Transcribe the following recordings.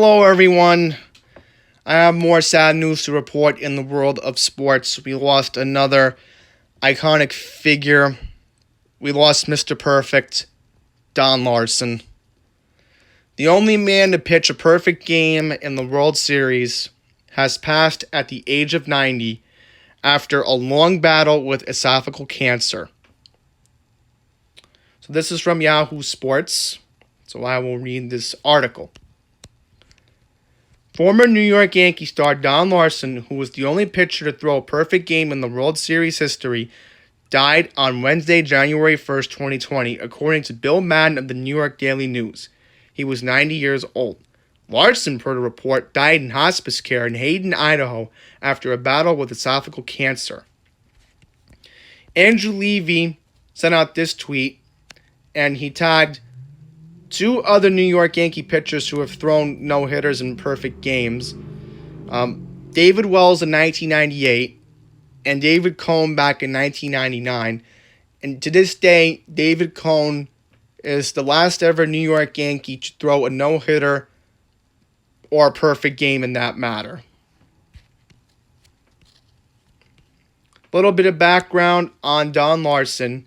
Hello, everyone. I have more sad news to report in the world of sports. We lost another iconic figure. We lost Mr. Perfect, Don Larsen. The only man to pitch a perfect game in the World Series has passed at the age of 90 after a long battle with esophageal cancer. So this is from Yahoo Sports, so I will read this article. Former New York Yankee star Don Larsen, who was the only pitcher to throw a perfect game in the World Series history, died on Wednesday, January 1st, 2020, according to Bill Madden of the New York Daily News. He was 90 years old. Larsen, per the report, died in hospice care in Hayden, Idaho, after a battle with esophageal cancer. Andrew Levy sent out this tweet, and he tagged two other New York Yankee pitchers who have thrown no-hitters in perfect games. David Wells in 1998 and David Cone back in 1999. And to this day, David Cone is the last ever New York Yankee to throw a no-hitter or a perfect game in that matter. A little bit of background on Don Larsen.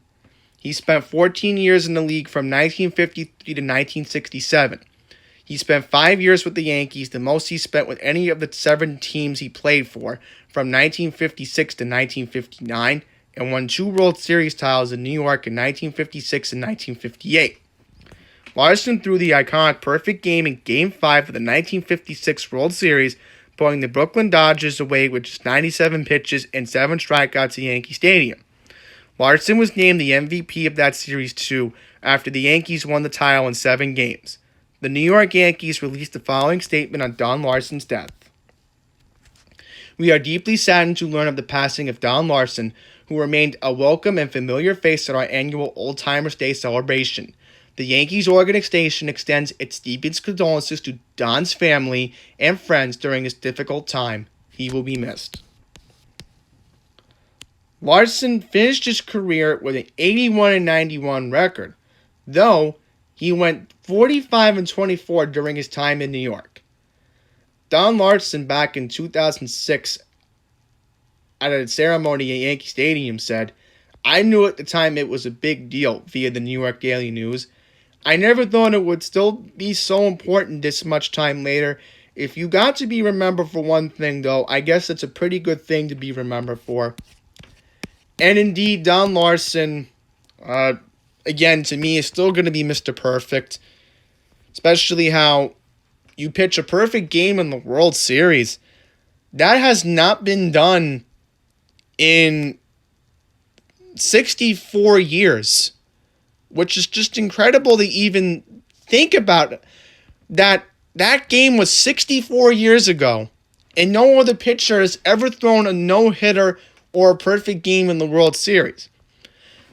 He spent 14 years in the league from 1953 to 1967. He spent 5 years with the Yankees, the most he spent with any of the 7 teams he played for, from 1956 to 1959, and won 2 World Series titles in New York in 1956 and 1958. Larsen threw the iconic perfect game in Game 5 of the 1956 World Series, putting the Brooklyn Dodgers away with just 97 pitches and 7 strikeouts at Yankee Stadium. Larsen was named the MVP of that series too, after the Yankees won the title in 7 games. The New York Yankees released the following statement on Don Larsen's death. We are deeply saddened to learn of the passing of Don Larsen, who remained a welcome and familiar face at our annual Old Timers Day celebration. The Yankees organization extends its deepest condolences to Don's family and friends during this difficult time. He will be missed. Larsen finished his career with an 81-91 record, though he went 45-24 during his time in New York. Don Larsen, back in 2006, at a ceremony at Yankee Stadium, said, "I knew at the time it was a big deal," via the New York Daily News. "I never thought it would still be so important this much time later. If you got to be remembered for one thing, though, I guess it's a pretty good thing to be remembered for." And indeed, Don Larsen, again, to me, is still going to be Mr. Perfect. Especially how you pitch a perfect game in the World Series. That has not been done in 64 years. Which is just incredible to even think about. That game was 64 years ago. And no other pitcher has ever thrown a no-hitter or a perfect game in the World Series.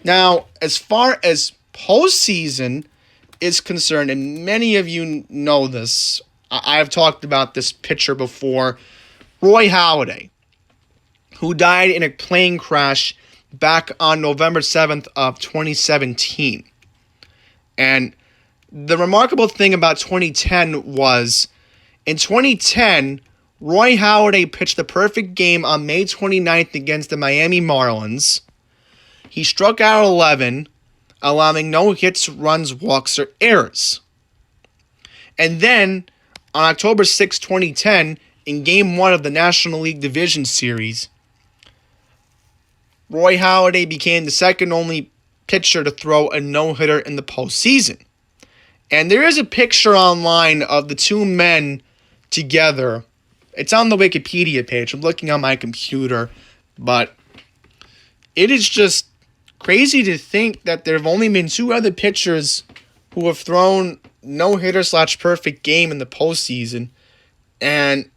Now, as far as postseason is concerned, and many of you know this, I've talked about this pitcher before, Roy Halladay, who died in a plane crash back on November 7th of 2017. And the remarkable thing about 2010 was, in 2010, Roy Halladay pitched the perfect game on May 29th against the Miami Marlins. He struck out 11, allowing no hits, runs, walks, or errors. And then, on October 6, 2010, in Game 1 of the National League Division Series, Roy Halladay became the second only pitcher to throw a no-hitter in the postseason. And there is a picture online of the two men together. It's on the Wikipedia page. I'm looking on my computer, but it is just crazy to think that there have only been 2 other pitchers who have thrown no-hitter / perfect game in the postseason, and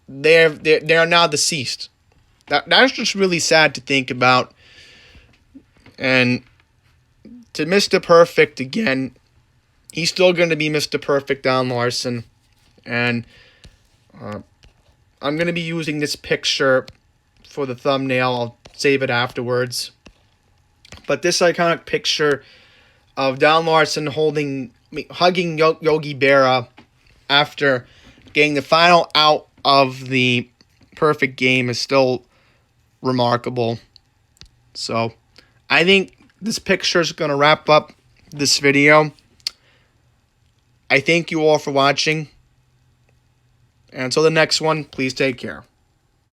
they are now deceased. That's just really sad to think about. And to Mr. Perfect again, he's still going to be Mr. Perfect, Don Larsen, and I'm going to be using this picture for the thumbnail. I'll save it afterwards. But this iconic picture of Don Larsen hugging Yogi Berra after getting the final out of the perfect game is still remarkable. So, I think this picture is going to wrap up this video. I thank you all for watching. And until the next one, please take care.